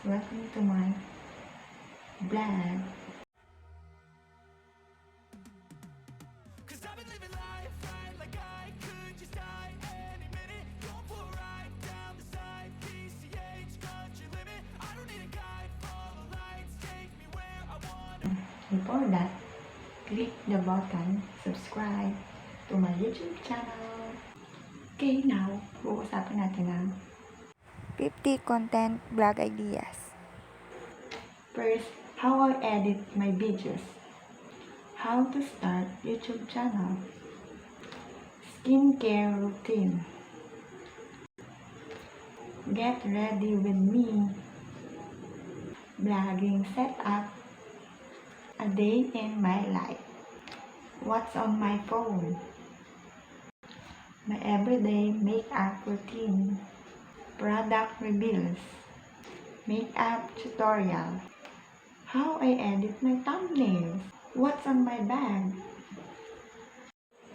welcome to my vlog. Before that, click the button, subscribe to my YouTube channel. Okay, now, uusapan natin ang 50 content vlog ideas. first, how I edit my videos, how to start YouTube channel, skincare routine, get ready with me, vlogging setup, a day in my life, what's on my phone, my everyday makeup routine, product reviews, makeup tutorial, how I edit my thumbnails, what's on my bag,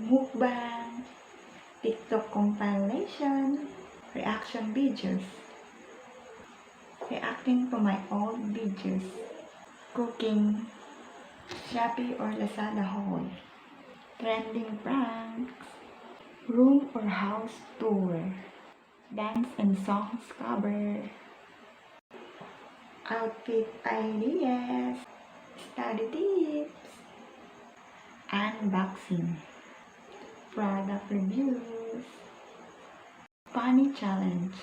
mukbang, TikTok compilation, reaction videos, reacting to my old videos, cooking, Shopee or Lazada haul, trending pranks, room or house tour, dance and songs cover, outfit ideas, study tips, unboxing, product reviews, funny challenge,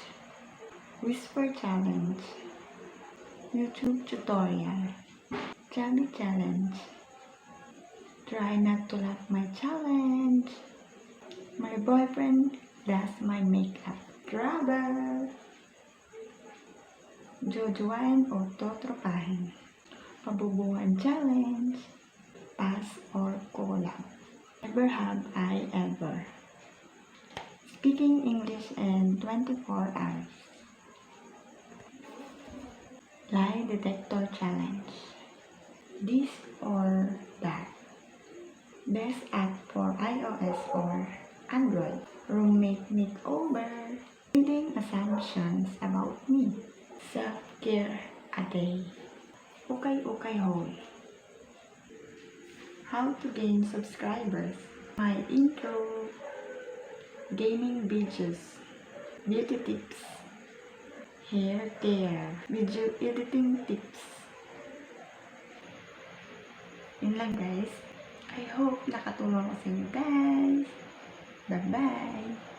whisper challenge, YouTube tutorial, chubby challenge, try not to laugh my challenge, my boyfriend does my makeup, travel, jojoain o totropahin, pabubuhan challenge, pass or collab, never have I ever, speaking English in 24 hours, lie detector challenge, this or that, best app for iOS or Android, roommate makeover, reading assumptions about me, self-care a day, ukay haul, how to gain subscribers, my intro, gaming videos, beauty tips, hair care, video editing tips. Yun lang guys. I hope nakatulong ko sa inyo guys. Bye-bye!